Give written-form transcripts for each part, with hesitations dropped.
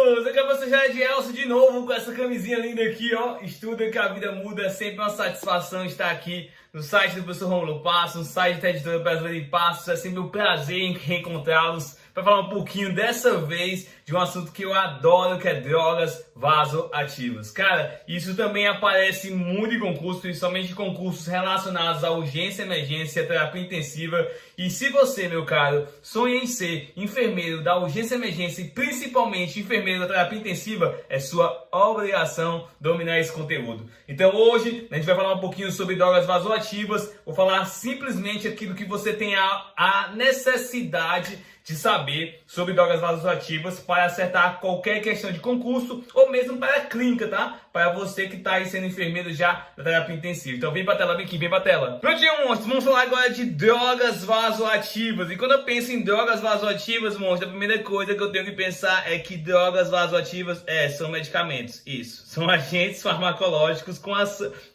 alunos! Aqui é você já é de Elcio de novo com essa camisinha linda aqui, ó. Estuda que a vida muda, é sempre uma satisfação estar aqui no site do professor Rômulo Passos, no site da editora Brasileira de Passos. É sempre um prazer em reencontrá-los para falar um pouquinho dessa vez de um assunto que eu adoro, que é drogas vasoativas. Cara, isso também aparece muito em concursos, principalmente em concursos relacionados à urgência, emergência, terapia intensiva. E se você, meu caro, sonha em ser enfermeiro da urgência, emergência e principalmente enfermeiro da terapia intensiva, é sua obrigação dominar esse conteúdo. Então hoje a gente vai falar um pouquinho sobre drogas vasoativas. Vou falar simplesmente aquilo que você tem a necessidade de saber sobre drogas vasoativas para acertar qualquer questão de concurso ou mesmo para a clínica, tá? Para você que está aí sendo enfermeiro já da terapia intensiva. Então vem pra tela, vem aqui, vem pra tela. Prontinho, monstro, vamos falar agora de drogas vasoativas. E quando eu penso em drogas vasoativas, monstro, a primeira coisa que eu tenho que pensar é que drogas vasoativas são medicamentos. Isso, são agentes farmacológicos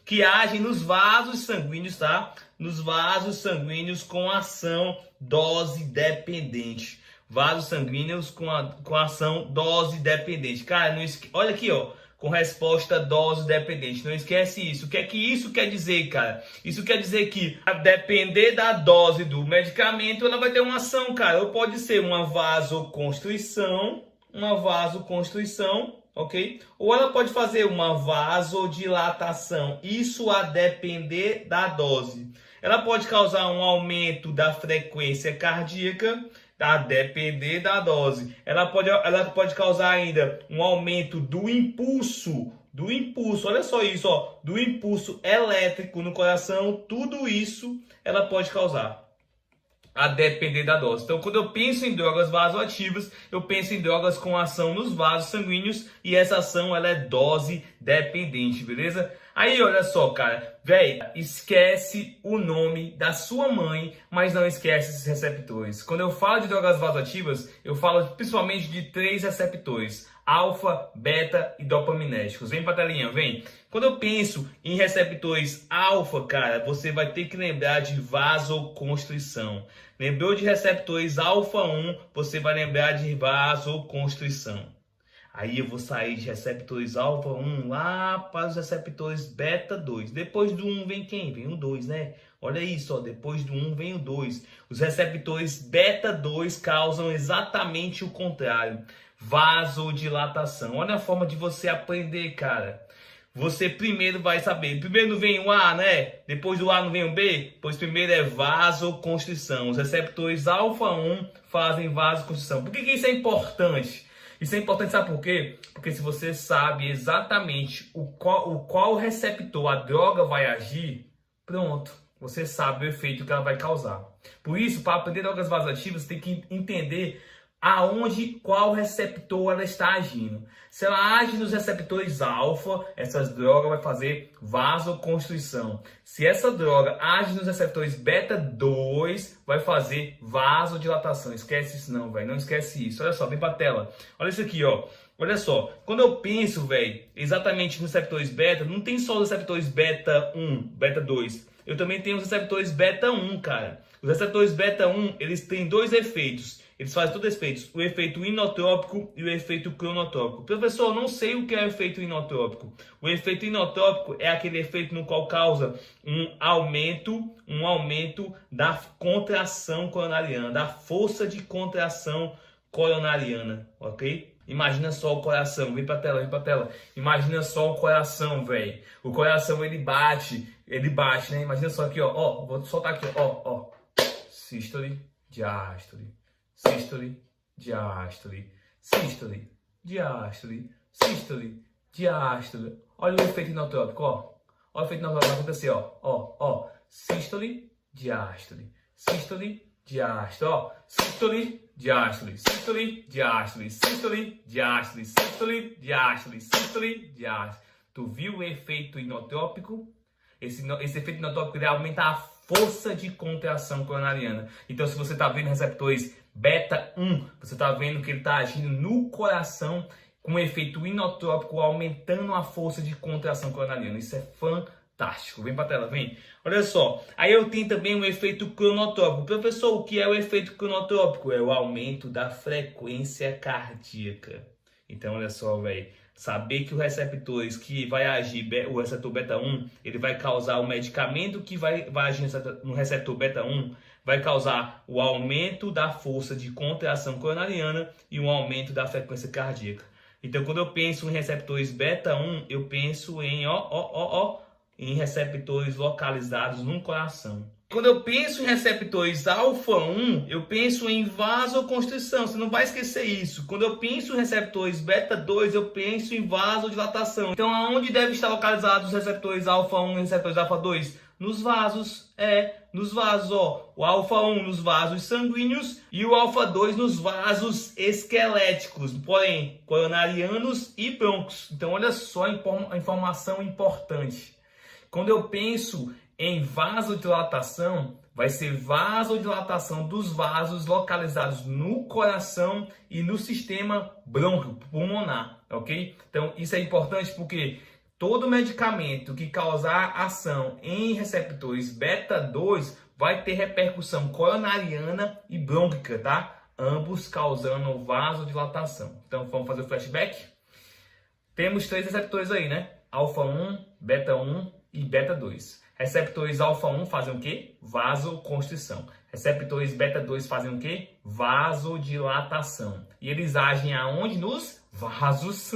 que agem nos vasos sanguíneos, tá? Nos vasos sanguíneos com ação dose dependente. Vasos sanguíneos com ação dose dependente. Cara, olha aqui, ó. Com resposta dose dependente. Não esquece isso. O que é que isso quer dizer, cara? Isso quer dizer que, a depender da dose do medicamento, ela vai ter uma ação, cara. Ou pode ser uma vasoconstrição, ok? Ou ela pode fazer uma vasodilatação. Isso a depender da dose. Ela pode causar um aumento da frequência cardíaca, a depender da dose. Ela pode causar ainda um aumento do impulso, olha só isso, ó, do impulso elétrico no coração. Tudo isso ela pode causar, a depender da dose. Então, quando eu penso em drogas vasoativas, eu penso em drogas com ação nos vasos sanguíneos e essa ação ela é dose dependente, beleza? Aí, olha só, cara, velho, esquece o nome da sua mãe, mas não esquece esses receptores. Quando eu falo de drogas vasoativas, eu falo principalmente de 3 receptores: alfa, beta e dopaminérgicos. Vem pra telinha, vem. Quando eu penso em receptores alfa, cara, você vai ter que lembrar de vasoconstrição. Lembrou de receptores alfa 1, você vai lembrar de vasoconstrição. Aí eu vou sair de receptores alfa 1 lá para os receptores beta 2. Depois do 1 vem quem? Vem o 2, né? Olha isso, ó. Depois do 1 vem o 2. Os receptores beta 2 causam exatamente o contrário: vasodilatação. Olha a forma de você aprender, cara. Você primeiro vai saber. Primeiro não vem o A, né? Depois do A não vem o B? Pois primeiro é vasoconstrição. Os receptores alfa 1 fazem vasoconstrição. Por que isso é importante? Isso é importante, sabe por quê? Porque se você sabe exatamente qual receptor a droga vai agir, pronto, você sabe o efeito que ela vai causar. Por isso, para aprender drogas vasoativas, você tem que entender qual receptor ela está agindo. Se ela age nos receptores alfa, essa droga vai fazer vasoconstrição. Se essa droga age nos receptores beta 2, vai fazer vasodilatação. Esquece isso não, velho. Não esquece isso. Olha só, vem pra tela. Olha isso aqui, ó. Olha só, quando eu penso, velho, exatamente nos receptores beta, não tem só os receptores beta 1, beta 2. Eu também tenho os receptores beta 1, cara. Os receptores beta 1, eles têm 2 efeitos. Eles fazem todos os efeitos, o efeito inotrópico e o efeito cronotrópico. Professor, eu não sei o que é o efeito inotrópico. O efeito inotrópico é aquele efeito no qual causa um aumento da contração coronariana, da força de contração coronariana, ok? Imagina só o coração, vem pra tela. Imagina só o coração, velho. O coração, ele bate, né? Imagina só aqui, ó, vou soltar aqui, ó. Sístole, diástole. Sístole, diástole, sístole, diástole, sístole, diástole. Olha o efeito inotrópico, ó. Olha o efeito inotrópico vai acontecer, ó. Sístole, diástole, sístole, diástole, ó. Sístole, diástole, sístole, diástole, sístole, diástole, sístole, diástole, sístole, diástole. Tu viu o efeito inotrópico? Esse efeito inotrópico ele aumenta a força de contração coronariana. Então, se você está vendo receptores beta 1, você está vendo que ele está agindo no coração com um efeito inotrópico, aumentando a força de contração coronariana. Isso é fantástico. Vem para a tela, vem. Olha só. Aí eu tenho também o efeito cronotrópico. Professor, o que é o efeito cronotrópico? É o aumento da frequência cardíaca. Então, olha só, velho. Saber que os receptores que vai agir, o receptor beta-1, ele vai causar o medicamento que vai agir no receptor beta-1, vai causar o aumento da força de contração coronariana e um aumento da frequência cardíaca. Então, quando eu penso em receptores beta-1, eu penso em em receptores localizados no coração. Quando eu penso em receptores alfa-1, eu penso em vasoconstrição. Você não vai esquecer isso. Quando eu penso em receptores beta-2, eu penso em vasodilatação. Então, aonde devem estar localizados os receptores alfa-1 e receptores alfa-2? Nos vasos. Nos vasos, ó. O alfa-1 nos vasos sanguíneos e o alfa-2 nos vasos esqueléticos, porém, coronarianos e brôncos. Então, olha só a informação importante. Quando eu penso em vasodilatação, vai ser vasodilatação dos vasos localizados no coração e no sistema brônquio pulmonar, ok? Então, isso é importante porque todo medicamento que causar ação em receptores beta-2 vai ter repercussão coronariana e brônquica, tá? Ambos causando vasodilatação. Então, vamos fazer o flashback? Temos 3 receptores aí, né? Alfa-1, beta-1 e beta-2. Receptores alfa-1 fazem o quê? Vasoconstrição. Receptores beta-2 fazem o quê? Vasodilatação. E eles agem aonde? Nos vasos,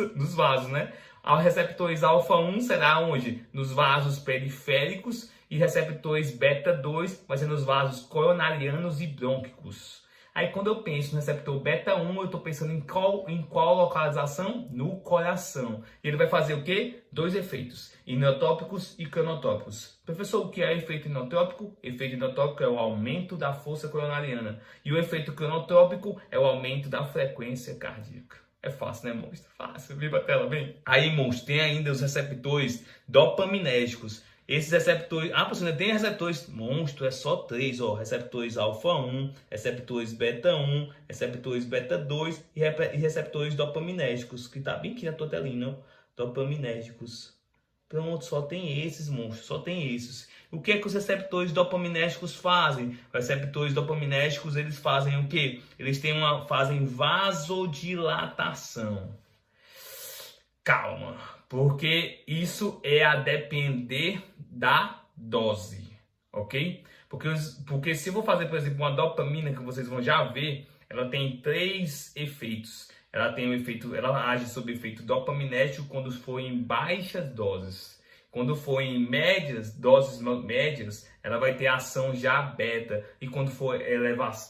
né? Os receptores alfa-1 será onde? Nos vasos periféricos e receptores beta-2 vai ser nos vasos coronarianos e brônquicos. Aí quando eu penso no receptor beta-1, eu estou pensando em qual localização? No coração. E ele vai fazer o quê? 2 efeitos, inotópicos e cronotópicos. Professor, o que é efeito inotópico? Efeito inotópico é o aumento da força coronariana. E o efeito cronotrópico é o aumento da frequência cardíaca. É fácil, né, monstro? Fácil. Viva a tela, vem. Aí, monstro, tem ainda os receptores dopaminérgicos. Esses receptores... você ainda tem receptores... Monstro, é só 3, ó. Receptores alfa-1, receptores beta-1, receptores beta-2 e receptores dopaminérgicos, que tá bem aqui na tua telinha, ó. Dopaminérgicos. Pronto, só tem esses, monstros, só tem esses. O que é que os receptores dopaminérgicos fazem? Os receptores dopaminérgicos, eles fazem o quê? Eles fazem vasodilatação. Calma, porque isso é a depender da dose, ok? Porque se eu vou fazer, por exemplo, uma dopamina, que vocês vão já ver, ela tem 3 efeitos. Ela age sob efeito dopaminérgico quando for em baixas doses. Quando for em doses médias, ela vai ter ação já beta. E quando for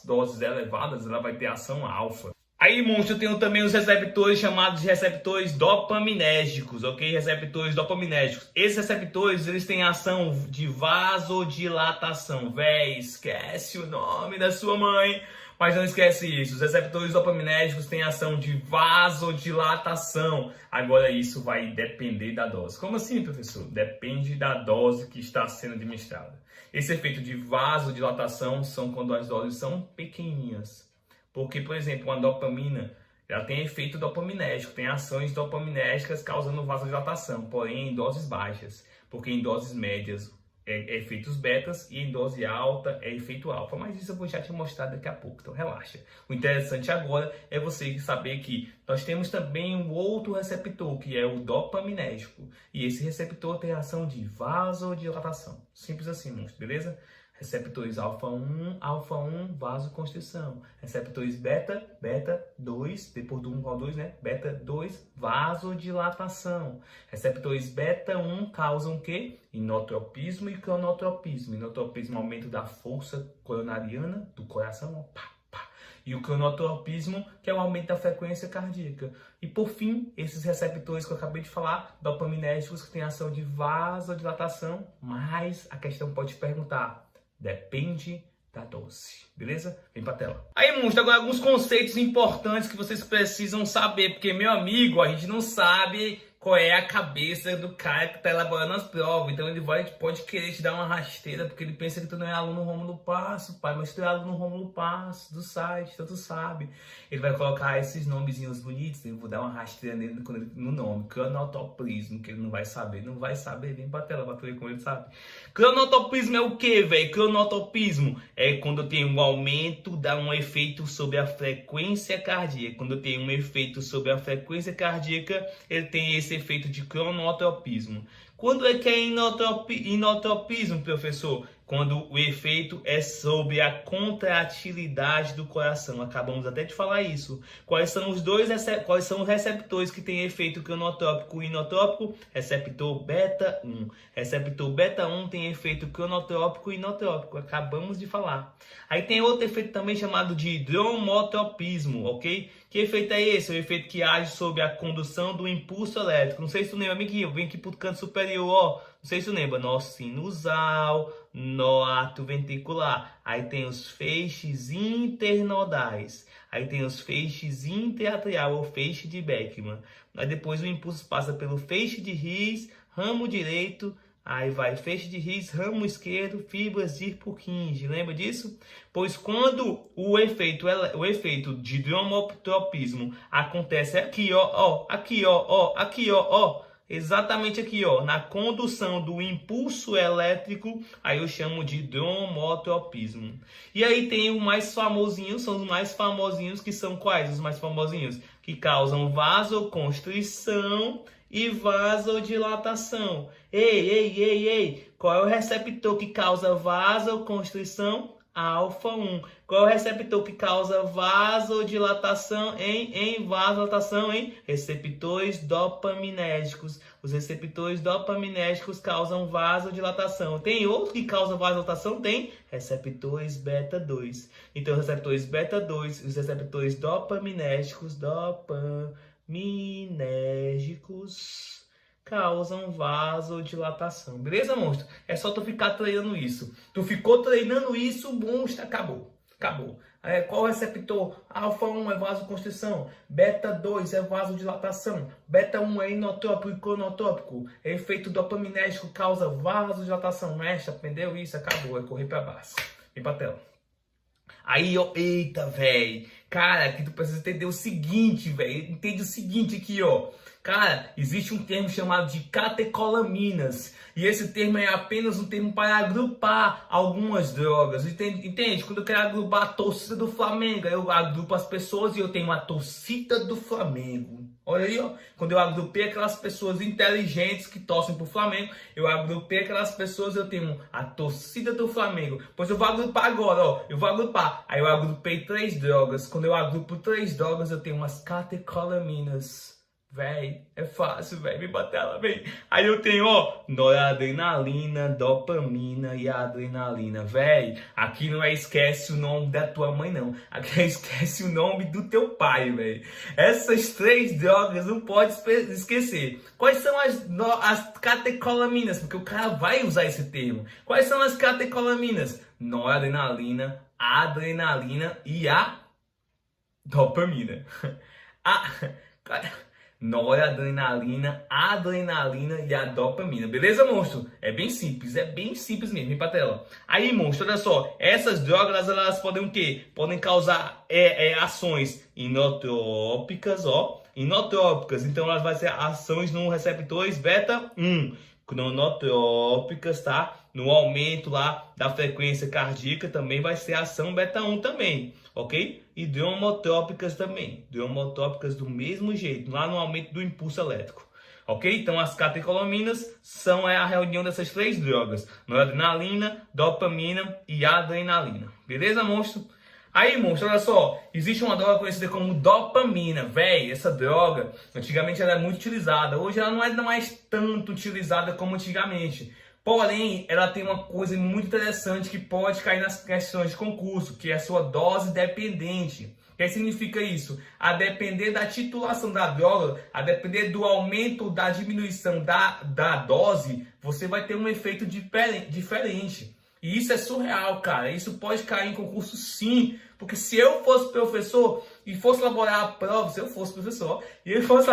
doses elevadas, ela vai ter ação alfa. Aí, monstro, eu tenho também os receptores chamados de receptores dopaminérgicos, ok? Receptores dopaminérgicos. Esses receptores, eles têm ação de vasodilatação. Véi, esquece o nome da sua mãe, mas não esquece isso. Os receptores dopaminérgicos têm ação de vasodilatação. Agora, isso vai depender da dose. Como assim, professor? Depende da dose que está sendo administrada. Esse efeito de vasodilatação são quando as doses são pequenininhas. Porque, por exemplo, uma dopamina, ela tem efeito dopaminérgico, tem ações dopaminérgicas causando vasodilatação, porém em doses baixas, porque em doses médias é efeitos betas e em dose alta é efeito alfa, mas isso eu vou já te mostrar daqui a pouco, então relaxa. O interessante agora é você saber que nós temos também um outro receptor, que é o dopaminérgico, e esse receptor tem ação de vasodilatação, simples assim, monstro, beleza? Receptores alfa-1, vasoconstrição. Receptores beta-2, depois do 1 ao 2, né? Beta-2, vasodilatação. Receptores beta-1 causam o quê? Inotropismo e cronotropismo. Inotropismo, aumento da força coronariana do coração, ó, pá, pá. E o cronotropismo, que é o aumento da frequência cardíaca. E por fim, esses receptores que eu acabei de falar, dopaminérgicos, que têm ação de vasodilatação, mas a questão pode perguntar, depende da dose, beleza? Vem pra tela. Aí, monstro, agora alguns conceitos importantes que vocês precisam saber, porque, meu amigo, a gente não sabe qual é a cabeça do cara que tá elaborando as provas. Então ele pode querer te dar uma rasteira, porque ele pensa que tu não é aluno Rômulo Passo, pai, mas tu é aluno Rômulo Passo do site, então tu sabe. Ele vai colocar esses nomezinhos bonitos, eu vou dar uma rasteira nele no nome, cronotopismo, que ele não vai saber, vem pra tela pra tu ver como ele sabe. Cronotopismo é o que, velho? Cronotopismo é quando tem um aumento, dá um efeito sobre a frequência cardíaca. Quando tem um efeito sobre a frequência cardíaca, ele tem esse efeito de cronotropismo. Quando é que é inotropismo, professor? Quando o efeito é sobre a contratilidade do coração. Acabamos até de falar isso. Quais são os receptores que têm efeito cronotrópico e inotrópico? Receptor beta 1. Receptor beta 1 tem efeito cronotrópico e inotrópico. Acabamos de falar. Aí tem outro efeito também chamado de dromotropismo, ok? Que efeito é esse? É o efeito que age sobre a condução do impulso elétrico. Não sei se tu lembra, amiguinho. Vem aqui pro canto superior, ó. Não sei se tu lembra. Nó sinusal, nó ato-ventricular. Aí tem os feixes internodais. Aí tem os feixes interatrial ou feixe de Beckmann. Aí depois o impulso passa pelo feixe de His, ramo direito. Aí vai feixe de His, ramo esquerdo, fibras de Purkinje. Lembra disso? Pois quando o efeito de dromotropismo acontece aqui, exatamente aqui, ó, na condução do impulso elétrico, aí eu chamo de dromotropismo. E aí tem o mais famosinho, são os mais famosinhos, que são quais os mais famosinhos? Que causam vasoconstrição e vasodilatação. Ei, qual é o receptor que causa vasoconstrição? Alfa 1. Qual é o receptor que causa vasodilatação em vasodilatação em receptores dopaminérgicos? Os receptores dopaminérgicos causam vasodilatação. Tem outro que causa vasodilatação? Tem receptores beta 2. Então, receptores beta 2, os receptores dopaminérgicos causam vasodilatação. Beleza, monstro? É só tu ficar treinando isso. Tu ficou treinando isso, monstro, acabou. Qual receptor? Alfa 1 é vasoconstrição, beta 2 é vasodilatação, beta 1 é inotrópico e cronotrópico, efeito dopaminérgico causa vasodilatação. Mestre, aprendeu isso? Acabou, é correr pra baixo. Vem pra tela. Aí, ó, eita, velho. Cara, aqui tu precisa entender o seguinte, velho. Entende o seguinte aqui, ó. Cara, existe um termo chamado de catecolaminas. E esse termo é apenas um termo para agrupar algumas drogas. Entende? Quando eu quero agrupar a torcida do Flamengo, eu agrupo as pessoas e eu tenho a torcida do Flamengo. Olha aí, ó. Quando eu agrupei aquelas pessoas inteligentes que torcem pro Flamengo, eu agrupei aquelas pessoas, eu tenho a torcida do Flamengo. Pois eu vou agrupar agora, ó. Eu vou agrupar. Aí eu agrupei 3 drogas. Quando eu agrupo 3 drogas, eu tenho umas catecolaminas. Véi, é fácil, véi, me bater ela, véi. Aí eu tenho, ó, noradrenalina, dopamina e adrenalina. Véi, aqui não é esquece o nome da tua mãe, não. Aqui é esquece o nome do teu pai, véi. Essas 3 drogas não pode esquecer. Quais são as catecolaminas? Porque o cara vai usar esse termo. Quais são as catecolaminas? Noradrenalina, adrenalina e a dopamina. Noradrenalina, adrenalina e a dopamina. Beleza, monstro? É bem simples mesmo. Vem pra tela. Aí, monstro, olha só. Essas drogas, elas podem o quê? Podem causar ações inotrópicas, ó. Inotrópicas. Então, elas vão ser ações no receptores beta 1. Cronotrópicas, tá? No aumento lá da frequência cardíaca também vai ser ação beta 1 também, ok? E dromotrópicas também, dromotrópicas do mesmo jeito, lá no aumento do impulso elétrico, ok? Então as catecolaminas são a reunião dessas 3 drogas, noradrenalina, dopamina e adrenalina, beleza, monstro? Aí, monstro, olha só, existe uma droga conhecida como dopamina, véi, essa droga, antigamente ela é muito utilizada, hoje ela não é mais tanto utilizada como antigamente. Porém, ela tem uma coisa muito interessante que pode cair nas questões de concurso, que é a sua dose dependente. O que significa isso? A depender da titulação da droga, a depender do aumento da diminuição da dose, você vai ter um efeito diferente. E isso é surreal, cara. Isso pode cair em concurso sim. Porque se eu fosse professor e fosse elaborar a prova, se eu fosse professor e fosse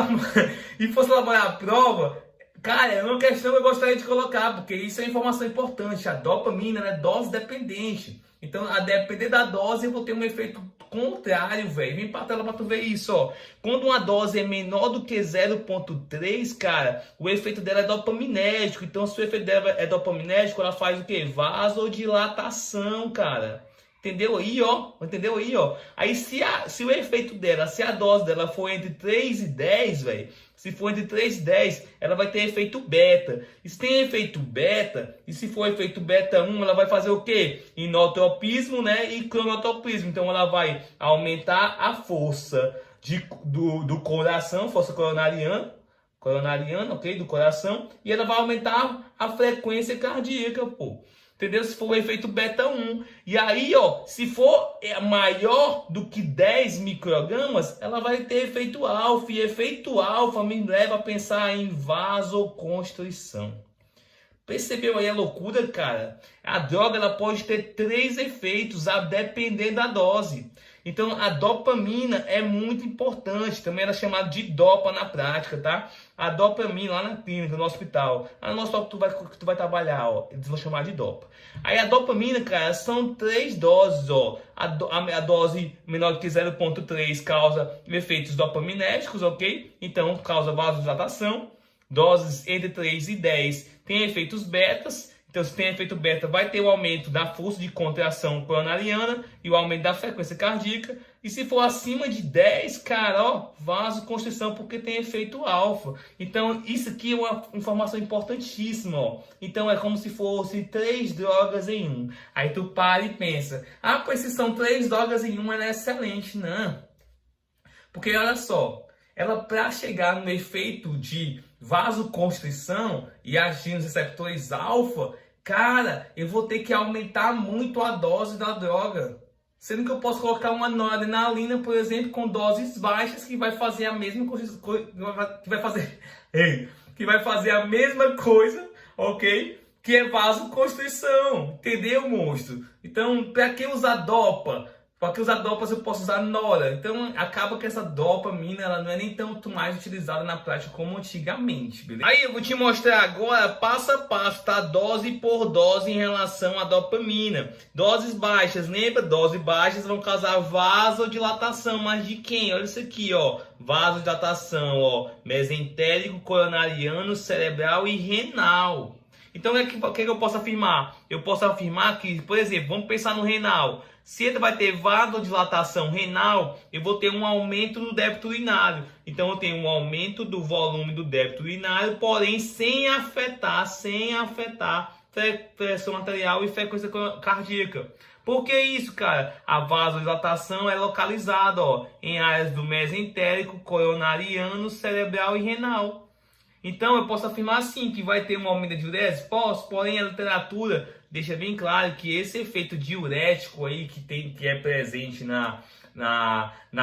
elaborar a prova, cara, é uma questão que eu gostaria de colocar, porque isso é informação importante. A dopamina é dose dependente. Então, a depender da dose, eu vou ter um efeito contrário, velho. Vem pra tela pra tu ver isso, ó. Quando uma dose é menor do que 0,3, cara, o efeito dela é dopaminérgico. Então, se o efeito dela é dopaminérgico, ela faz o quê? Vasodilatação, cara. Entendeu aí, ó? Entendeu aí, ó? Aí, se o efeito dela, se a dose dela for entre 3 e 10, velho, se for entre 3 e 10, ela vai ter efeito beta. E se tem efeito beta, e se for efeito beta 1, ela vai fazer o quê? Inotropismo, né? E cronotropismo. Então, ela vai aumentar a força do coração, força coronariana, ok? Do coração. E ela vai aumentar a frequência cardíaca, pô. Entendeu? Se for o efeito beta 1. E aí, ó, se for maior do que 10 microgramas, ela vai ter efeito alfa. E efeito alfa me leva a pensar em vasoconstrição. Percebeu aí a loucura, cara? A droga ela pode ter 3 efeitos, a depender da dose. Então, a dopamina é muito importante. Também ela é chamada de dopa na prática, tá? A dopamina lá na clínica, no hospital. Lá no hospital que tu vai trabalhar, ó. Eles vão chamar de dopa. Aí a dopamina, cara, são 3 doses, ó. A dose menor que 0,3 causa efeitos dopaminérgicos, ok? Então, causa vasodilatação. Doses entre 3 e 10 tem efeitos betas. Então, se tem efeito beta, vai ter o aumento da força de contração coronariana e o aumento da frequência cardíaca. E se for acima de 10, cara, ó, vasoconstrição, porque tem efeito alfa. Então, isso aqui é uma informação importantíssima, ó. Então, é como se fosse 3 drogas em 1. Aí tu para e pensa, ah, pois se são 3 drogas em 1, ela é excelente. Não. Porque, olha só, ela para chegar no efeito de vasoconstrição e agir nos receptores alfa, cara, eu vou ter que aumentar muito a dose da droga. Sendo que eu posso colocar uma noradrenalina, por exemplo, com doses baixas que vai fazer a mesma coisa, que vai fazer a mesma coisa, ok? Que é vasoconstrição, entendeu, monstro? Então, para que usar dopa? Para que usar dopas eu posso usar nora. Então acaba que essa dopamina ela não é nem tanto mais utilizada na prática como antigamente, beleza? Aí eu vou te mostrar agora passo a passo, tá? Dose por dose em relação à dopamina. Doses baixas, lembra? Doses baixas vão causar vasodilatação, mas de quem? Olha isso aqui, ó. Vasodilatação, ó. Mesentérico, coronariano, cerebral e renal. Então o que eu posso afirmar? Eu posso afirmar que, por exemplo, vamos pensar no renal. Se ele vai ter vasodilatação renal, eu vou ter um aumento do débito urinário. Então, eu tenho um aumento do volume do débito urinário, porém sem afetar pressão arterial e frequência cardíaca. Por que isso, cara? A vasodilatação é localizada, ó, em áreas do mesentérico, coronariano, cerebral e renal. Então, eu posso afirmar assim, que vai ter um aumento de diurese? Posso, porém a literatura deixa bem claro que esse efeito diurético aí que é presente na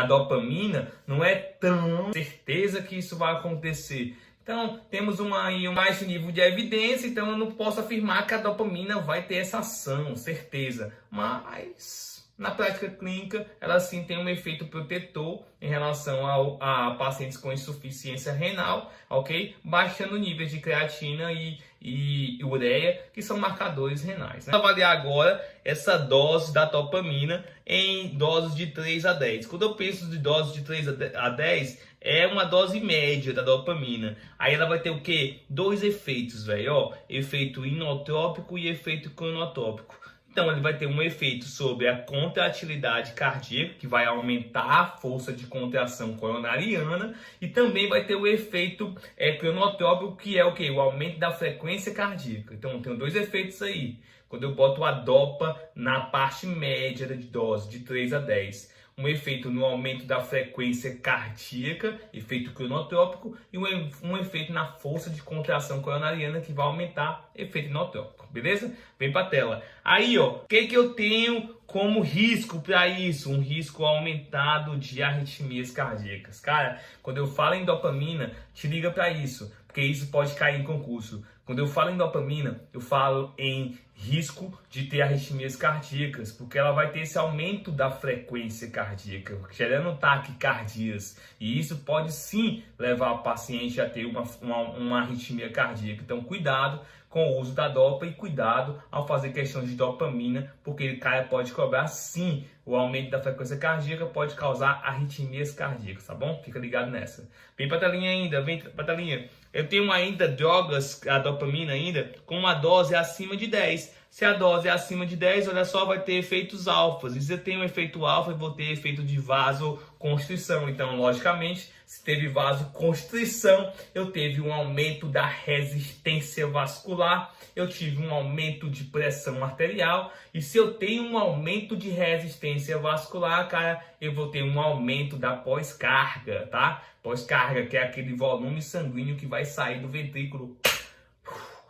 dopamina não é tão certeza que isso vai acontecer. Então, temos um baixo nível de evidência, então eu não posso afirmar que a dopamina vai ter essa ação, certeza. Mas na prática clínica, ela sim tem um efeito protetor em relação a pacientes com insuficiência renal, ok? Baixando níveis de creatina e ureia, que são marcadores renais, né? Vou avaliar agora essa dose da dopamina em doses de 3 a 10. Quando eu penso de doses de 3 a 10, é uma dose média da dopamina. Aí ela vai ter o quê? 2 efeitos, velho, ó. Efeito inotrópico e efeito cronotrópico. Então, ele vai ter um efeito sobre a contratilidade cardíaca, que vai aumentar a força de contração coronariana, e também vai ter o efeito cronotrópico, que é o quê? O aumento da frequência cardíaca. Então, eu tenho 2 efeitos aí. Quando eu boto a dopa na parte média de dose, de 3 a 10. Um efeito no aumento da frequência cardíaca, efeito cronotrópico, e um efeito na força de contração coronariana, que vai aumentar efeito inotrópico, beleza? Vem para a tela. Aí, ó, o que eu tenho como risco para isso? Um risco aumentado de arritmias cardíacas. Cara, quando eu falo em dopamina, te liga para isso, porque isso pode cair em concurso. Quando eu falo em dopamina, eu falo em risco de ter arritmias cardíacas, porque ela vai ter esse aumento da frequência cardíaca, gerando taquicardias. E isso pode sim levar o paciente a ter uma arritmia cardíaca. Então, cuidado com o uso da dopa e cuidado ao fazer questão de dopamina, porque ele pode cobrar sim o aumento da frequência cardíaca, pode causar arritmias cardíacas, tá bom? Fica ligado nessa. Vem pra telinha ainda, vem pra telinha. Eu tenho ainda drogas, a dopamina ainda, com uma dose acima de 10. Se a dose é acima de 10, olha só, vai ter efeitos alfas. E se eu tenho um efeito alfa, eu vou ter efeito de vasoconstrição. Então, logicamente, se teve vasoconstrição, eu teve um aumento da resistência vascular, eu tive um aumento de pressão arterial. E se eu tenho um aumento de resistência vascular, cara, eu vou ter um aumento da pós-carga, tá? Pós-carga, que é aquele volume sanguíneo que vai sair do ventrículo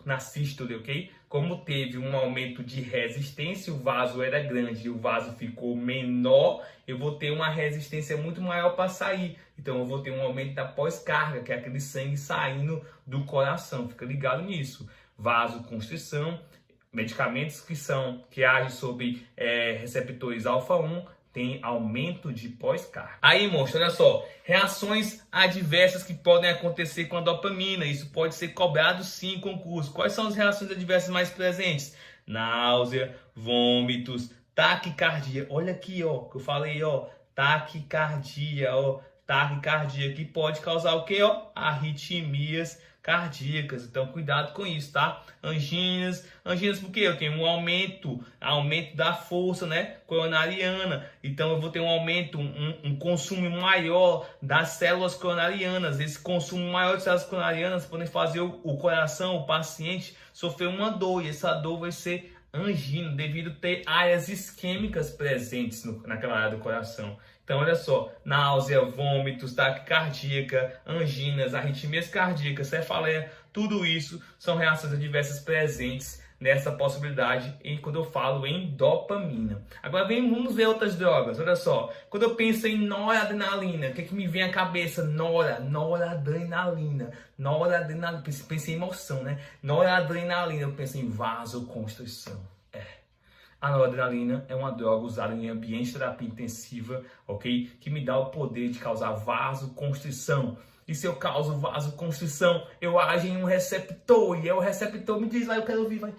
na sístole, ok? Como teve um aumento de resistência, o vaso era grande e o vaso ficou menor, eu vou ter uma resistência muito maior para sair. Então eu vou ter um aumento da pós-carga, que é aquele sangue saindo do coração. Fica ligado nisso. Vasoconstrição, medicamentos que agem sobre receptores alfa-1, tem aumento de pós-carga. Aí, monstro, olha só, reações adversas que podem acontecer com a dopamina. Isso pode ser cobrado sim em concurso. Quais são as reações adversas mais presentes? Náusea, vômitos, taquicardia. Olha aqui, ó, que eu falei, ó, taquicardia, ó, taquicardia, que pode causar o quê, ó? Arritmias cardíacas. Então, cuidado com isso, tá? Anginas porque eu tenho um aumento da força, né, coronariana. Então, eu vou ter um aumento, um consumo maior das células coronarianas. Esse consumo maior de células coronarianas podem fazer o coração, o paciente, sofrer uma dor. E essa dor vai ser angina, devido a ter áreas isquêmicas presentes naquela área do coração. Então, olha só, náusea, vômitos, taquicardia, anginas, arritmias cardíacas, cefaleia, tudo isso são reações adversas presentes nessa possibilidade quando eu falo em dopamina. Agora vamos ver outras drogas. Olha só, quando eu penso em noradrenalina, o que me vem à cabeça? Noradrenalina. Pensei em emoção, né? Noradrenalina, eu penso em vasoconstrição. A noradrenalina é uma droga usada em ambiente de terapia intensiva, ok? Que me dá o poder de causar vasoconstrição. E se eu causo vasoconstrição, eu ajo em um receptor. E aí o receptor me diz lá, eu quero ouvir, vai.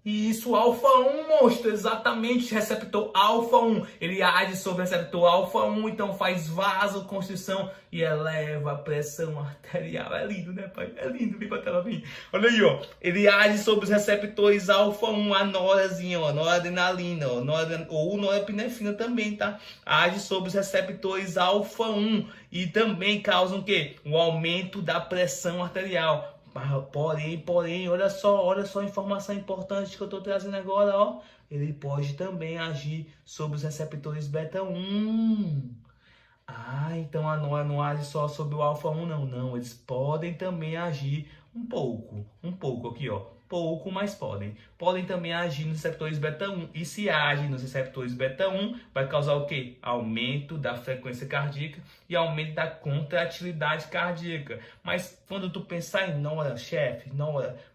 E isso, alfa-1, monstro, exatamente, receptor alfa-1. Ele age sobre o receptor alfa-1, então faz vasoconstrição e eleva a pressão arterial. É lindo, né, pai? É lindo, vem pra tela, vem. Olha aí, ó. Ele age sobre os receptores alfa-1, a norazinha, ó, noradrenalina, ó, ou norepinefrina também, tá? Age sobre os receptores alfa-1 e também causam o quê? Um aumento da pressão arterial. Porém, olha só a informação importante que eu estou trazendo agora, ó. Ele pode também agir sobre os receptores beta-1. Então a NOA não age só sobre o alfa-1, não. Eles podem também agir um pouco aqui, ó. Pouco, mas podem. Podem também agir nos receptores beta-1. E se agem nos receptores beta-1, vai causar o quê? Aumento da frequência cardíaca e aumento da contratilidade cardíaca. Mas quando tu pensar em NORA,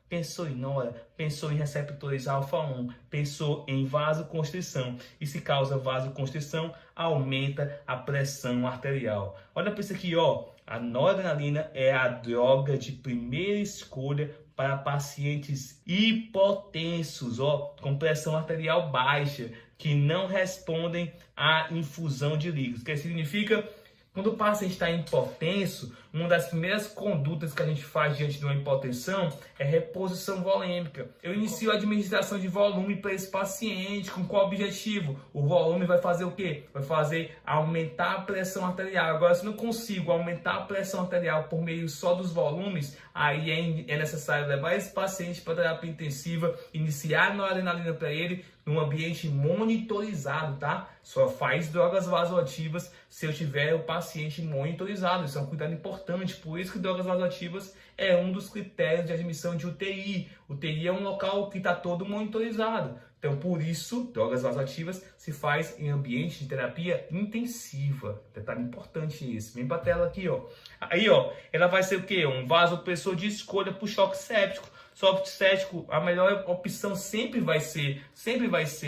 pensou em NORA, pensou em receptores alfa-1, pensou em vasoconstrição. E se causa vasoconstrição, aumenta a pressão arterial. Olha para isso aqui, ó. A noradrenalina é a droga de primeira escolha para pacientes hipotensos, ó, com pressão arterial baixa, que não respondem à infusão de líquidos. O que significa? Quando o paciente está hipotenso, uma das primeiras condutas que a gente faz diante de uma hipotensão é reposição volêmica. Eu inicio a administração de volume para esse paciente. Com qual objetivo? O volume vai fazer o quê? Vai fazer aumentar a pressão arterial. Agora, se não consigo aumentar a pressão arterial por meio só dos volumes, aí é necessário levar esse paciente para terapia intensiva, iniciar a noradrenalina para ele, num ambiente monitorizado, tá? Só faz drogas vasoativas se eu tiver o paciente monitorizado. Isso é um cuidado importante. Por isso que drogas vasoativas é um dos critérios de admissão de UTI. UTI é um local que está todo monitorizado. Então, por isso, drogas vasoativas se faz em ambiente de terapia intensiva. Detalhe importante isso. Vem para a tela aqui, ó. Aí, ó, ela vai ser o quê? Um vasopressor de escolha para o choque séptico. soft cético, a melhor opção sempre vai ser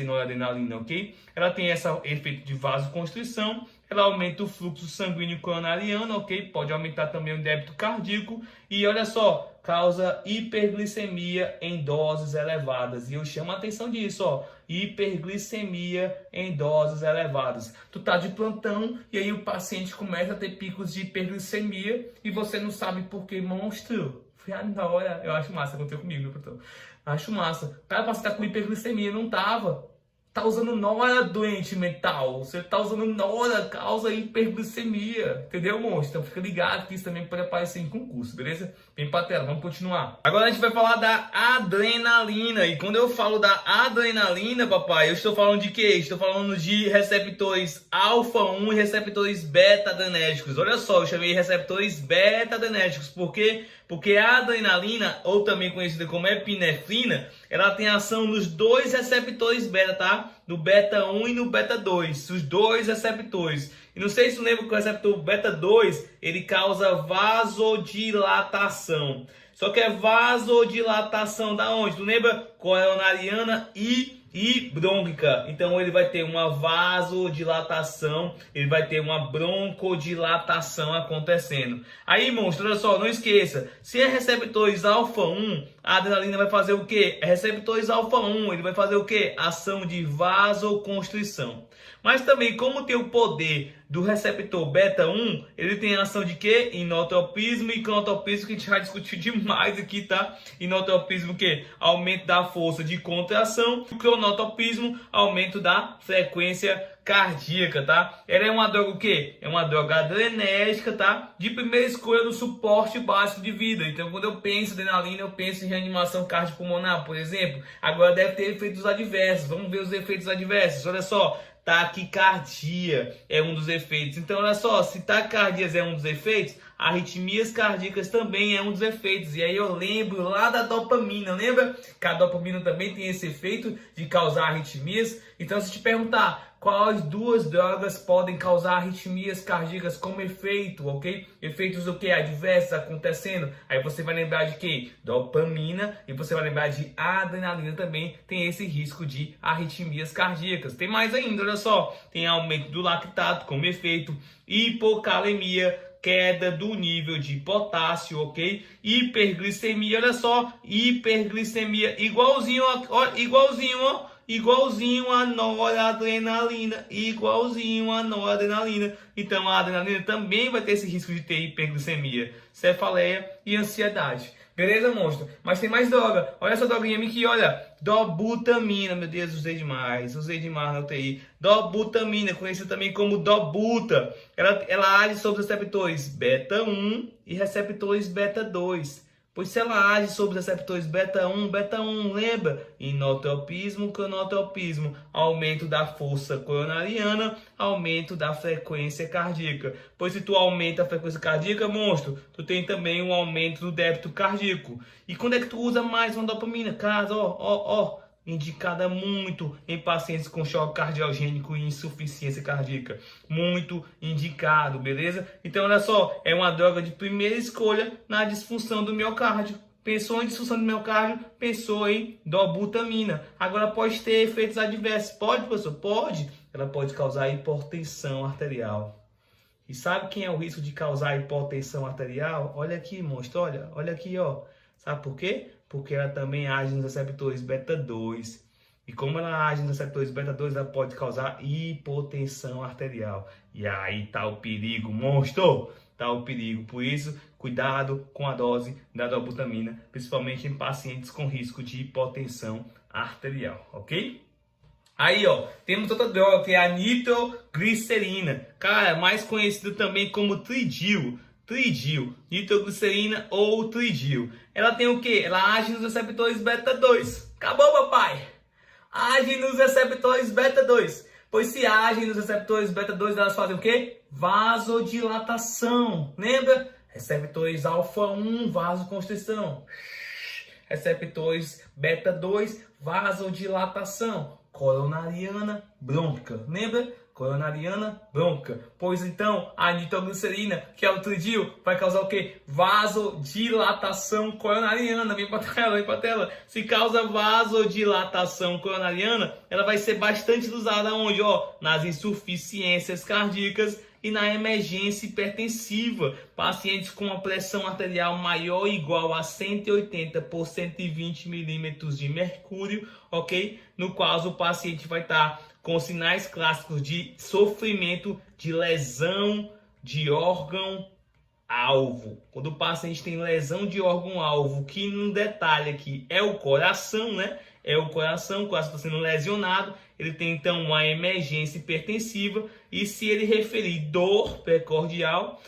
noradrenalina, ok? Ela tem esse efeito de vasoconstrição, ela aumenta o fluxo sanguíneo coronariano, ok? Pode aumentar também o débito cardíaco e olha só, causa hiperglicemia em doses elevadas. E eu chamo a atenção disso, ó, hiperglicemia em doses elevadas. Tu tá de plantão e aí o paciente começa a ter picos de hiperglicemia e você não sabe por que, monstro. Na hora, eu acho massa, aconteceu comigo, meu plantão. Acho massa. Cara, você tá com hiperglicemia, não tava. Tá usando Nora, doente mental. Você tá usando Nora, causa hiperglicemia. Entendeu, monstro? Então fica ligado que isso também pode aparecer em concurso, beleza? Vem pra tela, vamos continuar. Agora a gente vai falar da adrenalina. E quando eu falo da adrenalina, papai, eu estou falando de quê? Estou falando de receptores alfa-1 e receptores beta-adrenérgicos. Olha só, eu chamei receptores beta-adrenérgicos. Por quê? Porque a adrenalina, ou também conhecida como epinefrina, ela tem ação nos dois receptores beta, tá? No beta 1 e no beta 2, os dois receptores. E não sei se você lembra que o receptor beta 2, ele causa vasodilatação. Só que é vasodilatação da onde? Tu lembra? Coronariana e brônquica. Então ele vai ter uma vasodilatação, ele vai ter uma broncodilatação acontecendo. Aí, monstro, olha só, não esqueça, se é receptores alfa-1, a adrenalina vai fazer o quê? Receptores alfa-1, ele vai fazer o quê? Ação de vasoconstrição. Mas também, como tem o poder do receptor beta-1, ele tem ação de quê? Inotropismo e cronotropismo, que a gente já discutiu demais aqui, tá? Inotropismo, o quê? Aumento da força de contração. O cronotropismo, aumento da frequência cardíaca, tá? Ela é uma droga o quê? É uma droga adrenérgica, tá? De primeira escolha no suporte básico de vida. Então, quando eu penso em adrenalina, eu penso em reanimação cardiopulmonar, por exemplo. Agora deve ter efeitos adversos. Vamos ver os efeitos adversos. Olha só. Taquicardia é um dos efeitos. Então, olha só, se taquicardias é um dos efeitos, arritmias cardíacas também é um dos efeitos. E aí eu lembro lá da dopamina, lembra? Que a dopamina também tem esse efeito de causar arritmias. Então, se te perguntar quais duas drogas podem causar arritmias cardíacas como efeito, ok? Efeitos o que? Adversos acontecendo. Aí você vai lembrar de quê? Dopamina, e você vai lembrar de adrenalina também, tem esse risco de arritmias cardíacas. Tem mais ainda, olha só, tem aumento do lactato como efeito, hipocalemia, queda do nível de potássio, ok? Hiperglicemia, olha só, hiperglicemia, igualzinho a noradrenalina, Então a adrenalina também vai ter esse risco de ter hiperglicemia, cefaleia e ansiedade. Beleza, monstro? Mas tem mais droga. Olha essa droguinha aqui, olha. Dobutamina. Meu Deus, usei demais na UTI. Dobutamina, conhecida também como dobuta. Ela age sobre os receptores beta 1 e receptores beta 2. Pois se ela age sobre os receptores beta 1, lembra? Inotropismo, cronotropismo, aumento da força coronariana, aumento da frequência cardíaca. Pois se tu aumenta a frequência cardíaca, monstro, tu tem também um aumento do débito cardíaco. E quando é que tu usa mais uma dopamina? Caso, indicada muito em pacientes com choque cardiogênico e insuficiência cardíaca. Muito indicado, beleza? Então, olha só, é uma droga de primeira escolha na disfunção do miocárdio. Pensou em disfunção do miocárdio, pensou em dobutamina. Agora, pode ter efeitos adversos. Pode, professor? Pode. Ela pode causar hipertensão arterial. E sabe quem é o risco de causar hipertensão arterial? Olha aqui, monstro, olha aqui, ó. Sabe por quê? Porque ela também age nos receptores beta 2. E como ela age nos receptores beta 2, ela pode causar hipotensão arterial. E aí tá o perigo, monstro! Tá o perigo. Por isso, cuidado com a dose da dobutamina, principalmente em pacientes com risco de hipotensão arterial, ok? Aí, ó, temos outra droga que é a nitroglicerina. Cara, mais conhecido também como tridil, nitroglicerina ou tridil. Ela tem o quê? Ela age nos receptores beta 2. Acabou, papai! Age nos receptores beta 2. Pois se agem nos receptores beta 2, elas fazem o quê? Vasodilatação. Lembra? Receptores alfa 1, vasoconstrição. Receptores beta 2, vasodilatação. Coronariana, brônquica. Lembra? coronariana bronca. Pois então, a nitroglicerina, que é o tridil, vai causar o quê? Vasodilatação coronariana. Vem pra tela, vem pra tela. Se causa vasodilatação coronariana, ela vai ser bastante usada onde? Ó, nas insuficiências cardíacas e na emergência hipertensiva. Pacientes com uma pressão arterial maior ou igual a 180 por 120 milímetros de mercúrio, ok? No qual o paciente vai estar com sinais clássicos de sofrimento de lesão de órgão-alvo. Quando o paciente tem lesão de órgão-alvo, que no detalhe aqui é o coração, né? É o coração está sendo lesionado, ele tem então uma emergência hipertensiva, e se ele referir dor precordial,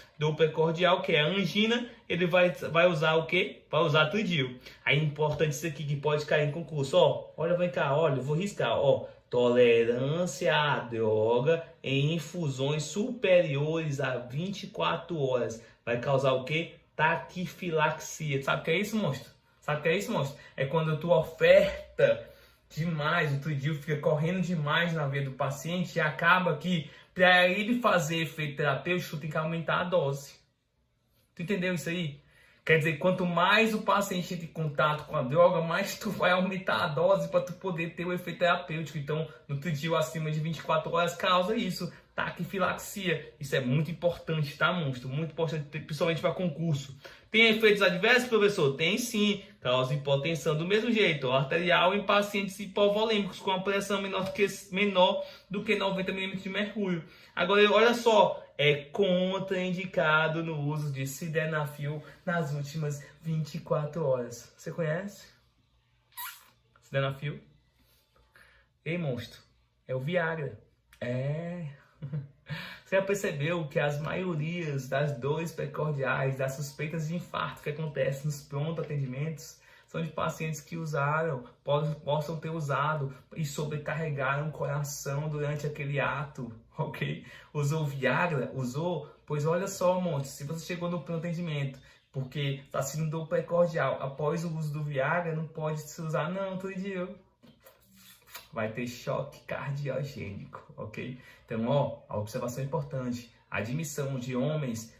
que é a angina, ele vai usar o quê? Vai usar tridil. Aí é importante isso aqui que pode cair em concurso, ó. Olha, vem cá, olha, eu vou riscar, ó. Tolerância à droga em infusões superiores a 24 horas. Vai causar o quê? Taquifilaxia. Sabe o que é isso, monstro? Sabe o que é isso, monstro? É quando tu oferta demais, o tridil fica correndo demais na veia do paciente e acaba que, para ele fazer efeito terapêutico, tem que aumentar a dose. Tu entendeu isso aí? Quer dizer, quanto mais o paciente entra em contato com a droga, mais tu vai aumentar a dose para tu poder ter o efeito terapêutico. Então, no tridil acima de 24 horas causa isso, taquifilaxia. Isso é muito importante, tá, monstro? Muito importante, principalmente para concurso. Tem efeitos adversos, professor? Tem sim. Causa hipotensão do mesmo jeito, ó, arterial em pacientes hipovolêmicos com a pressão menor do que 90 milímetros de mercúrio. Agora, olha só, é contraindicado no uso de sildenafil nas últimas 24 horas. Você conhece? Sildenafil? Ei, monstro, é o Viagra. É... Você já percebeu que as maiorias das dores precordiais, das suspeitas de infarto que acontecem nos pronto atendimentos, são de pacientes que usaram, possam ter usado e sobrecarregaram o coração durante aquele ato, ok? Usou Viagra? Usou? Pois olha só, monte, se você chegou no pronto atendimento porque está sendo dor precordial após o uso do Viagra, não pode se usar não, tridil. Vai ter choque cardiogênico, ok? Então, ó, a observação é importante. A admissão de homens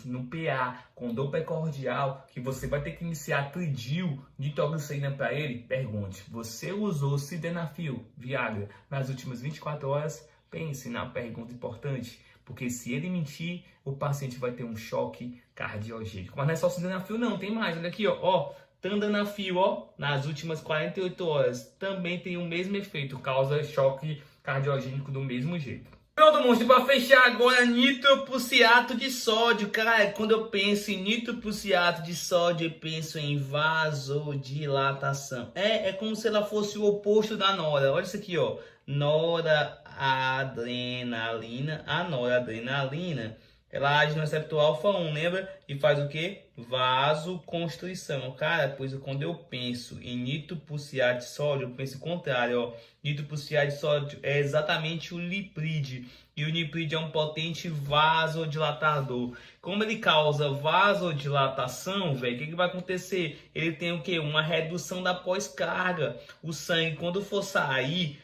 no PA com dor precordial, que você vai ter que iniciar tridil, nitroglicerina para ele, pergunte, você usou sildenafil, Viagra, nas últimas 24 horas? Pense na pergunta importante, porque se ele mentir, o paciente vai ter um choque cardiogênico. Mas não é só sildenafil não, tem mais, olha aqui, ó. Tandanafil, ó, nas últimas 48 horas, também tem o mesmo efeito, causa choque cardiogênico do mesmo jeito. Pronto, monstro, para fechar agora, nitroprussiato de sódio. Cara, quando eu penso em nitroprussiato de sódio, eu penso em vasodilatação. É como se ela fosse o oposto da nora. Olha isso aqui, ó. Noradrenalina. A noradrenalina, ela age no receptor alfa-1, lembra? E faz o quê? Vasoconstrição. Cara, pois quando eu penso em nitroprussiato de sódio, eu penso o contrário, ó. Nitroprussiato de sódio é exatamente o lipride. E o lipride é um potente vasodilatador. Como ele causa vasodilatação, velho, o que vai acontecer? Ele tem o quê? Uma redução da pós-carga. O sangue, quando for sair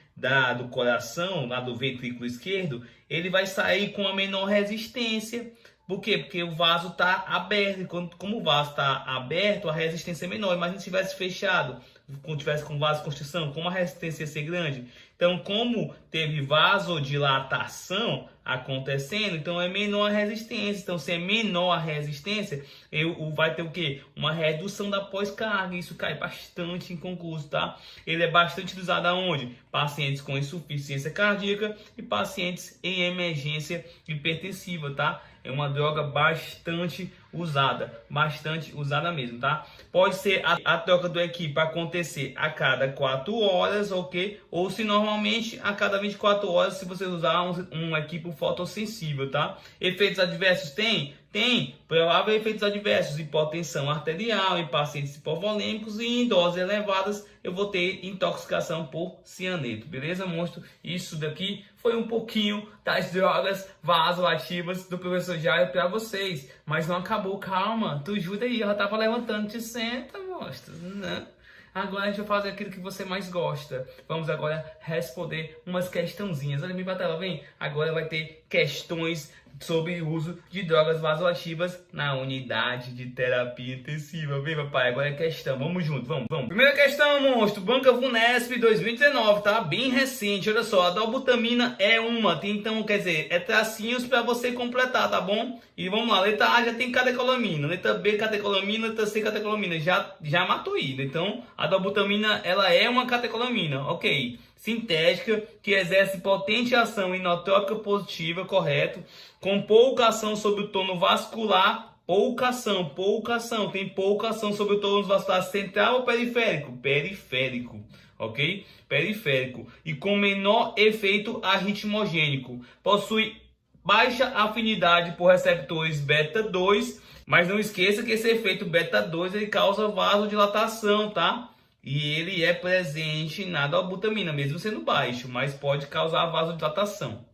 do coração, lá do ventrículo esquerdo, ele vai sair com a menor resistência. Por quê? Porque o vaso está aberto. E como o vaso está aberto, a resistência é menor. Imagina se tivesse fechado, quando tivesse com vasoconstrição, como a resistência ia ser grande. Então, como teve vasodilatação acontecendo, então é menor a resistência. Então, se é menor a resistência, vai ter o quê? Uma redução da pós-carga. Isso cai bastante em concurso, tá? Ele é bastante usado aonde? Pacientes com insuficiência cardíaca e pacientes em emergência hipertensiva, tá? É uma droga bastante usada mesmo, tá? Pode ser a troca do equipe acontecer a cada 4 horas, ok? Ou se normalmente a cada 24 horas, se você usar um equipo fotossensível, tá? Efeitos adversos tem? Tem provável efeitos adversos, hipotensão arterial em pacientes hipovolêmicos e em doses elevadas eu vou ter intoxicação por cianeto, beleza, monstro? Isso daqui foi um pouquinho das drogas vasoativas do professor Jairo para vocês, mas não acabou, calma, tu ajuda aí, ela tava levantando, te senta, monstro, né? Agora a gente vai fazer aquilo que você mais gosta. Vamos agora responder umas questãozinhas. Olha bem pra tela, vem. Agora vai ter questões sobre o uso de drogas vasoativas na unidade de terapia intensiva. Vem, papai, agora é questão. Vamos junto, vamos. Primeira questão, monstro. Banca VUNESP 2019, tá? Bem recente. Olha só, a dobutamina é uma. Tem, então, quer dizer, é tracinhos para você completar, tá bom? E vamos lá, letra A já tem catecolamina, letra B catecolamina, letra C catecolamina. Já matou isso. Então, a dobutamina, ela é uma catecolamina, ok. Sintética, que exerce potente ação inotrópica positiva, correto, com pouca ação sobre o tônus vascular, pouca ação, tem pouca ação sobre o tônus vascular central ou periférico? Periférico, ok? Periférico. E com menor efeito arritmogênico. Possui baixa afinidade por receptores beta 2, mas não esqueça que esse efeito beta 2 ele causa vasodilatação, tá? E ele é presente na dobutamina, mesmo sendo baixo, mas pode causar vasodilatação.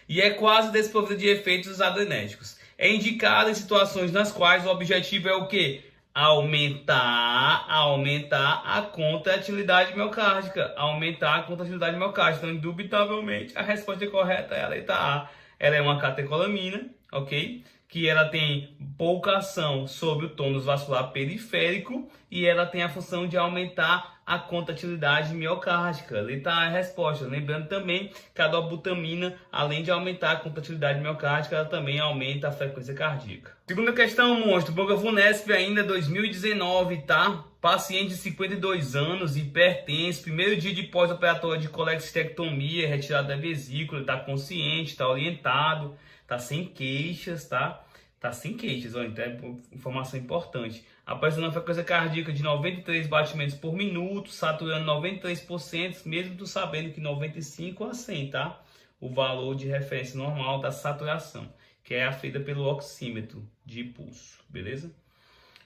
E é quase desprovida de efeitos adrenérgicos. É indicado em situações nas quais o objetivo é o quê? Aumentar a contratilidade miocárdica. Aumentar a contratilidade miocárdica. Então, indubitavelmente, a resposta correta é a letra A. Ela é uma catecolamina, ok? Que ela tem pouca ação sobre o tônus vascular periférico e ela tem a função de aumentar a contratilidade miocárdica. Letra A é a resposta. Lembrando também que a dobutamina, além de aumentar a contratilidade miocárdica, ela também aumenta a frequência cardíaca. Segunda questão, monstro. Banca VUNESP ainda 2019, tá? Paciente de 52 anos, hipertenso, primeiro dia de pós-operatório de colestectomia, retirada da vesícula, está consciente, está orientado, está sem queixas, tá? Tá sem queixas, olha, então é informação importante. Apresentando frequência cardíaca de 93 batimentos por minuto, saturando 93%, mesmo tu sabendo que 95 a 100, tá? O valor de referência normal da saturação, que é aferida pelo oxímetro de pulso, beleza?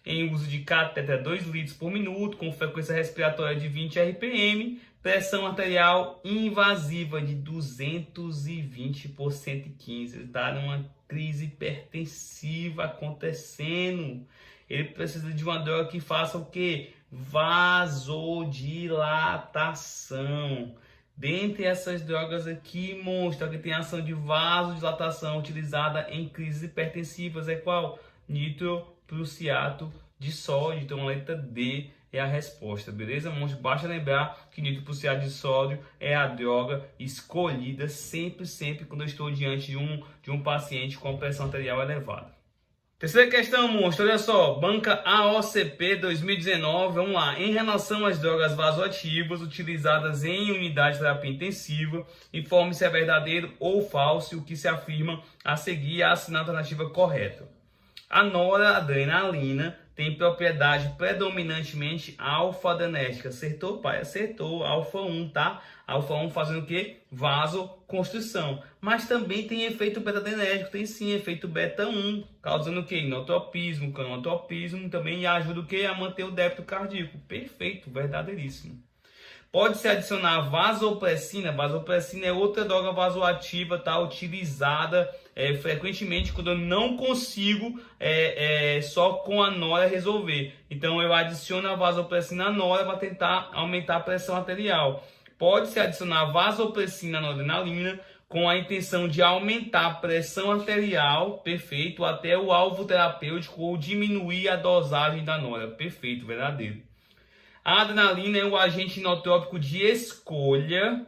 Em uso de catéter 2 litros por minuto, com frequência respiratória de 20 RPM, pressão arterial invasiva de 220 por 115. Está numa crise hipertensiva acontecendo. Ele precisa de uma droga que faça o quê? Vasodilatação. Dentre essas drogas aqui, mostra que tem ação de vasodilatação utilizada em crises hipertensivas. É qual? Nitroprusiato de sódio. Então, a letra D é a resposta, beleza? Monstro, basta lembrar que nitroprusiato de sódio é a droga escolhida sempre quando eu estou diante de um paciente com pressão arterial elevada. Terceira questão, monstro, olha só, banca AOCP 2019, vamos lá. Em relação às drogas vasoativas utilizadas em unidade de terapia intensiva, informe se é verdadeiro ou falso o que se afirma a seguir a alternativa correta. A noradrenalina tem propriedade predominantemente alfa-adrenérgica. Acertou, pai? Acertou. Alfa-1, tá? Alfa-1 fazendo o quê? Vasoconstrição. Mas também tem efeito beta-adrenérgico. Tem sim efeito beta-1, causando o quê? Inotropismo, cronotropismo. Também ajuda o quê? A manter o débito cardíaco. Perfeito, verdadeiríssimo. Pode-se adicionar vasopressina. Vasopressina é outra droga vasoativa, tá? Utilizada frequentemente quando eu não consigo só com a nora resolver. Então eu adiciono a vasopressina à nora para tentar aumentar a pressão arterial. Pode-se adicionar vasopressina à noradrenalina com a intenção de aumentar a pressão arterial, perfeito, até o alvo terapêutico ou diminuir a dosagem da nora. Perfeito, verdadeiro. A adrenalina é o agente inotrópico de escolha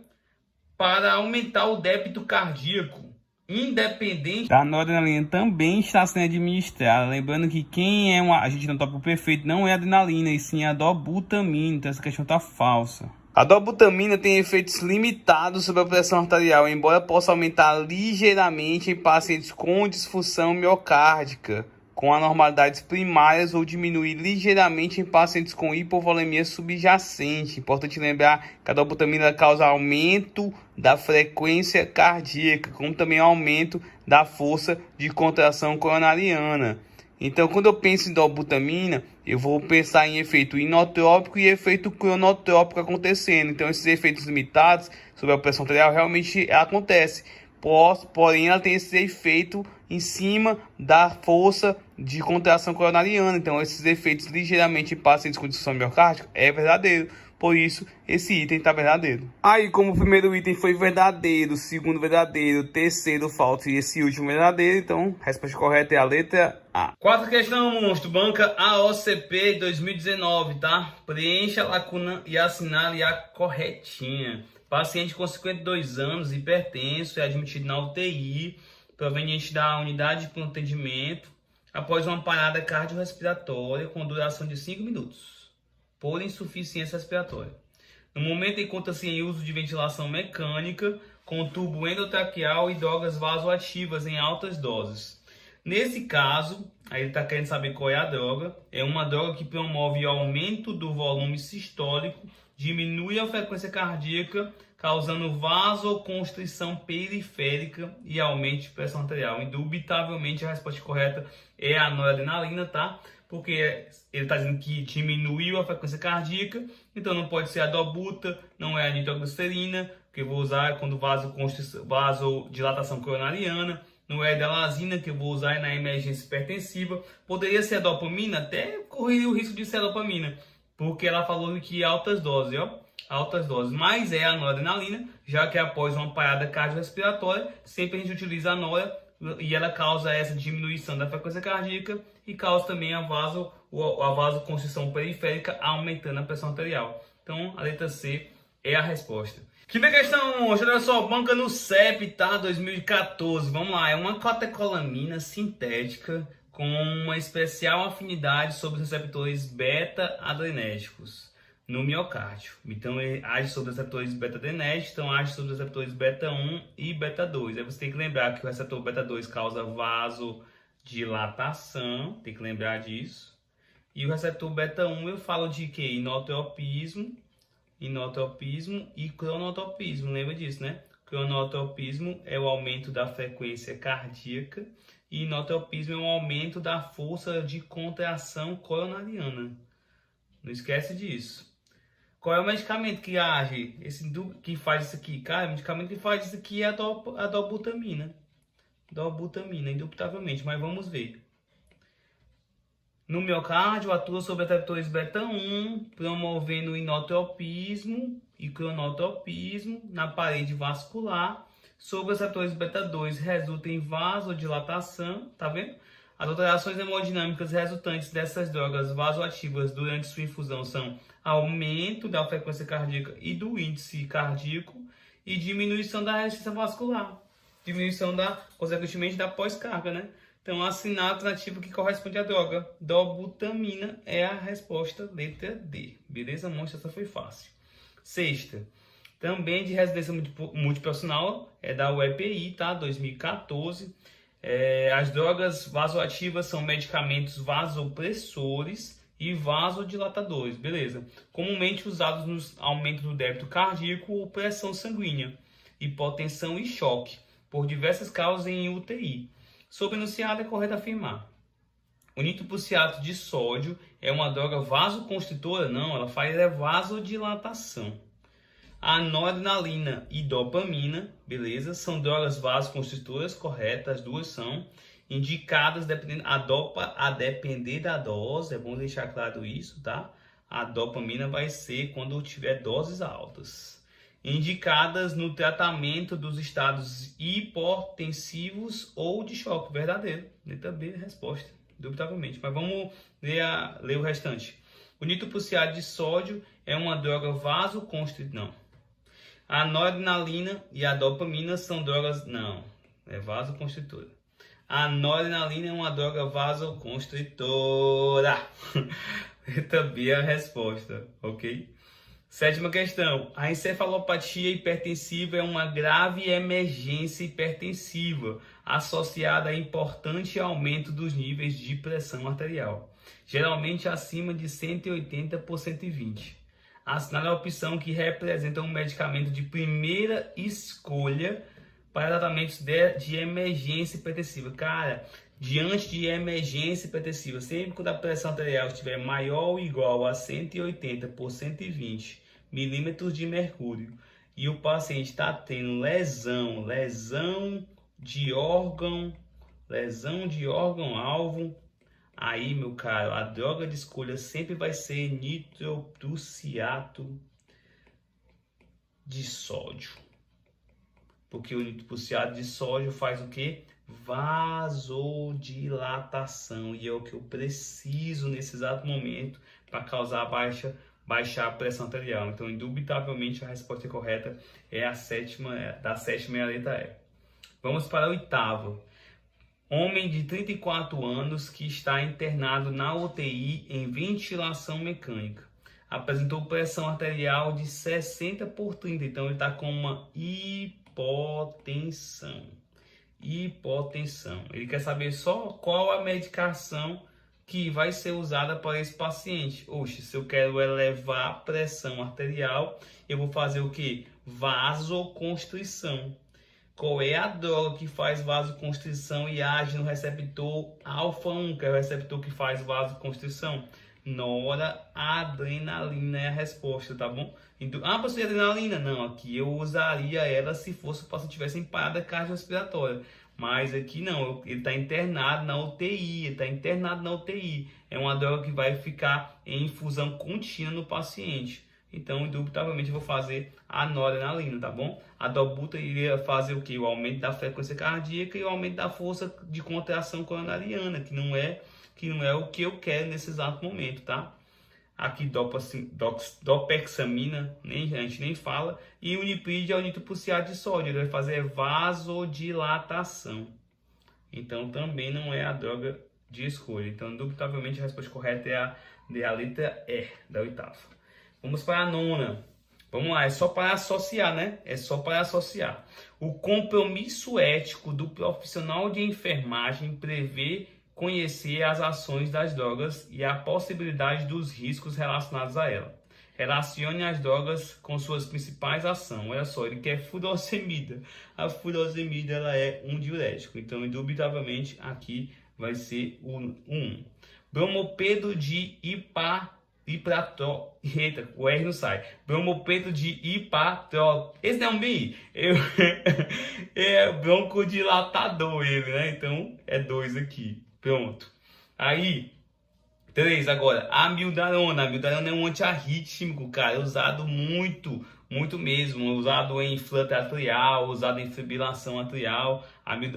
para aumentar o débito cardíaco, independente. A noradrenalina também está sendo administrada. Lembrando que quem é um agente inotrópico perfeito não é a adrenalina, e sim a dobutamina. Então essa questão está falsa. A dobutamina tem efeitos limitados sobre a pressão arterial, embora possa aumentar ligeiramente em pacientes com disfunção miocárdica, com anormalidades primárias, ou diminuir ligeiramente em pacientes com hipovolemia subjacente. Importante lembrar que a dobutamina causa aumento da frequência cardíaca, como também aumento da força de contração coronariana. Então, quando eu penso em dobutamina, eu vou pensar em efeito inotrópico e efeito cronotrópico acontecendo. Então, esses efeitos limitados sobre a pressão arterial realmente acontecem. porém ela tem esse efeito em cima da força de contração coronariana. Então, esses efeitos ligeiramente em pacientes com disfunção miocárdica é verdadeiro. Por isso, esse item está verdadeiro. Aí, como o primeiro item foi verdadeiro, o segundo verdadeiro, o terceiro falso e esse último verdadeiro, então a resposta correta é a letra A. Quarta questão, monstro. Banca AOCP 2019, tá? Preencha a lacuna e assinale a corretinha. Paciente com 52 anos, hipertenso, é admitido na UTI, proveniente da unidade de pronto atendimento, após uma parada cardiorrespiratória com duração de 5 minutos, por insuficiência respiratória. No momento, encontra-se em uso de ventilação mecânica, com tubo endotraqueal e drogas vasoativas em altas doses. Nesse caso, aí ele está querendo saber qual é a droga. É uma droga que promove o aumento do volume sistólico, diminui a frequência cardíaca, causando vasoconstrição periférica e aumento de pressão arterial. Indubitavelmente a resposta correta é a noradrenalina, tá? Porque ele está dizendo que diminuiu a frequência cardíaca, então não pode ser a dobuta, não é a nitroglicerina, que eu vou usar quando vasodilatação coronariana, não é a edalazina, que eu vou usar na emergência hipertensiva. Poderia ser a dopamina, até correria o risco de ser a dopamina, porque ela falou que altas doses, ó, altas doses, mas é a noradrenalina, já que após uma parada cardiorrespiratória, sempre a gente utiliza a nora e ela causa essa diminuição da frequência cardíaca e causa também a vasoconstrição periférica, aumentando a pressão arterial. Então, a letra C é a resposta. Quinta questão, olha só, banca no CEP, tá? 2014, vamos lá, é uma catecolamina sintética com uma especial afinidade sobre os receptores beta-adrenérgicos no miocárdio. Então, ele age sobre os receptores beta-adrenérgicos, então age sobre os receptores beta-1 e beta-2. Aí você tem que lembrar que o receptor beta-2 causa vasodilatação, tem que lembrar disso. E o receptor beta-1 eu falo de quê? Inotropismo e cronotropismo, lembra disso, né? Cronotropismo é o aumento da frequência cardíaca e inotropismo é o aumento da força de contração coronariana. Não esquece disso. Qual é o medicamento que age? Que faz isso aqui? Cara, o medicamento que faz isso aqui é a dobutamina. Dobutamina, indubitavelmente, mas vamos ver. No miocárdio, atua sobre receptores beta-1, promovendo inotropismo e cronotropismo na parede vascular. Sobre os receptores beta-2, resulta em vasodilatação, tá vendo? As alterações hemodinâmicas resultantes dessas drogas vasoativas durante sua infusão são aumento da frequência cardíaca e do índice cardíaco e diminuição da resistência vascular. Diminuição consequentemente, da pós-carga, né? Então, a alternativa que corresponde à droga dobutamina é a resposta, letra D. Beleza, monstro? Essa foi fácil. Sexta, também de residência multiprofissional, é da UEPI, tá? 2014. As drogas vasoativas são medicamentos vasopressores e vasodilatadores, beleza? Comumente usados nos aumentos do débito cardíaco ou pressão sanguínea, hipotensão e choque, por diversas causas em UTI. Sob enunciado é correto afirmar. O nitroprusiato de sódio é uma droga vasoconstritora? Não, ela faz vasodilatação. A noradrenalina e dopamina, beleza? São drogas vasoconstritoras, corretas, as duas são indicadas a depender da dose, é bom deixar claro isso, tá? A dopamina vai ser quando tiver doses altas. Indicadas no tratamento dos estados hipotensivos ou de choque, verdadeiro. Letra B, resposta, indubitavelmente. Mas vamos ler o restante. O nitroprusiato de sódio é uma droga vasoconstritora. Não. A noradrenalina e a dopamina são drogas... Não, é vasoconstritora. A noradrenalina é uma droga vasoconstritora. Letra B é a resposta, ok? Sétima questão. A encefalopatia hipertensiva é uma grave emergência hipertensiva associada a importante aumento dos níveis de pressão arterial, geralmente acima de 180 por 120. Assinale a opção que representa um medicamento de primeira escolha para tratamentos de emergência hipertensiva. Cara, diante de emergência hipertensiva, sempre quando a pressão arterial estiver maior ou igual a 180 por 120 milímetros de mercúrio e o paciente está tendo lesão de órgão-alvo, aí, meu caro, a droga de escolha sempre vai ser nitroprussiato de sódio. Porque o nitroprussiato de sódio faz o quê? Vasodilatação. E é o que eu preciso nesse exato momento para causar baixar a pressão arterial. Então, indubitavelmente, a resposta correta é a sétima, da sétima é a letra E. Vamos para a oitava. Homem de 34 anos que está internado na UTI em ventilação mecânica. Apresentou pressão arterial de 60/30. Então, ele está com uma hipotensão. Ele quer saber só qual a medicação que vai ser usada para esse paciente. Oxe, se eu quero elevar a pressão arterial, eu vou fazer o que? Vasoconstrição. Qual é a droga que faz vasoconstrição e age no receptor alfa-1, que é o receptor que faz vasoconstrição? Noradrenalina é a resposta, tá bom? Então, professor, adrenalina? Não, aqui eu usaria ela se fosse o paciente tivesse em parada cardiorrespiratória. Mas aqui não, ele está internado na UTI, É uma droga que vai ficar em infusão contínua no paciente. Então, indubitavelmente, eu vou fazer a noradrenalina, tá bom? A dobuta iria fazer o quê? O aumento da frequência cardíaca e o aumento da força de contração coronariana, que não é o que eu quero nesse exato momento, tá? Aqui dopexamina, a gente nem fala. E o niprid é o nitroprussiato de sódio, ele vai fazer vasodilatação. Então, também não é a droga de escolha. Então, indubitavelmente, a resposta correta é a letra E, da oitava. Vamos para a nona. Vamos lá, é só para associar, né? É só para associar. O compromisso ético do profissional de enfermagem prevê conhecer as ações das drogas e a possibilidade dos riscos relacionados a ela. Relacione as drogas com suas principais ações. Olha só, ele quer furosemida. A furosemida ela é um diurético. Então, indubitavelmente, aqui vai ser o 1. Bromopedo de Eita, o R não sai. Bromopedo de ipatro. Esse não é um BI. É broncodilatador ele, né? Então, é 2 aqui. Pronto. Aí, 3 agora. Amiodarona. Amiodarona é um antiarrítmico, cara. Usado muito mesmo. Usado em flutter atrial, usado em fibrilação atrial.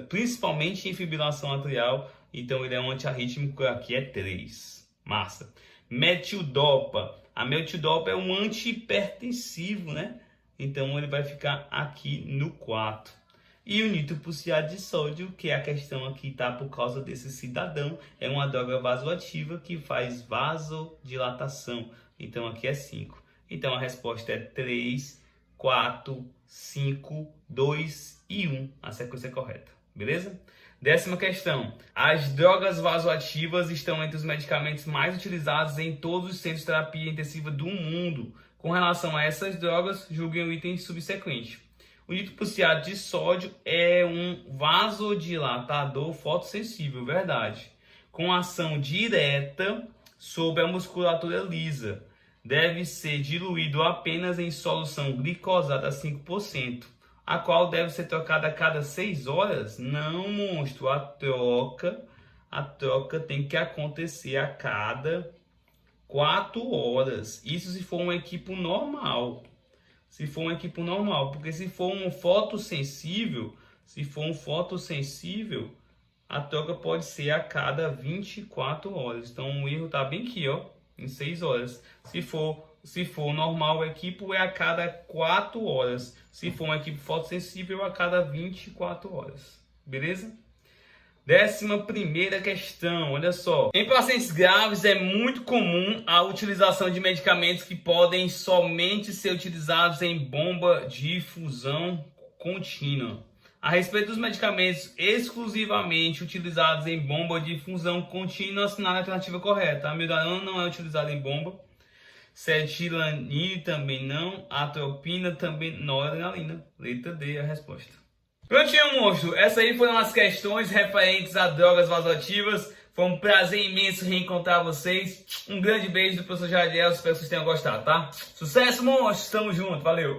Principalmente em fibrilação atrial. Então, ele é um antiarrítmico. Aqui é 3. Massa. Metildopa. A metildopa é um antihipertensivo, né? Então, ele vai ficar aqui no 4. E o nitroprussiato de sódio, que é a questão aqui, tá? Por causa desse cidadão, é uma droga vasoativa que faz vasodilatação. Então, aqui é 5. Então, a resposta é 3, 4, 5, 2 e 1. A sequência correta. Beleza? 10ª questão. As drogas vasoativas estão entre os medicamentos mais utilizados em todos os centros de terapia intensiva do mundo. Com relação a essas drogas, julguem o item subsequente. O nitroprussiato de sódio é um vasodilatador fotossensível, verdade. Com ação direta sobre a musculatura lisa. Deve ser diluído apenas em solução glicosada a 5%. A qual deve ser trocada a cada 6 horas? Não, monstro. A troca tem que acontecer a cada 4 horas. Isso se for um equipo normal. Porque se for um fotossensível, a troca pode ser a cada 24 horas. Então o erro tá bem aqui, ó, em 6 horas. Se for normal, o equipo é a cada 4 horas. Se for um equipo fotossensível, a cada 24 horas. Beleza? 11ª questão, olha só. Em pacientes graves é muito comum a utilização de medicamentos que podem somente ser utilizados em bomba de infusão contínua. A respeito dos medicamentos exclusivamente utilizados em bomba de infusão contínua, assinale a alternativa correta. A amiodarona não é utilizada em bomba. Cetilanine também não. Atropina também não. Noradrenalina. Letra D é a resposta. Prontinho, monstro. Essas aí foram as questões referentes a drogas vasoativas. Foi um prazer imenso reencontrar vocês. Um grande beijo do professor Jadiel. Espero que vocês tenham gostado, tá? Sucesso, monstros. Tamo junto. Valeu.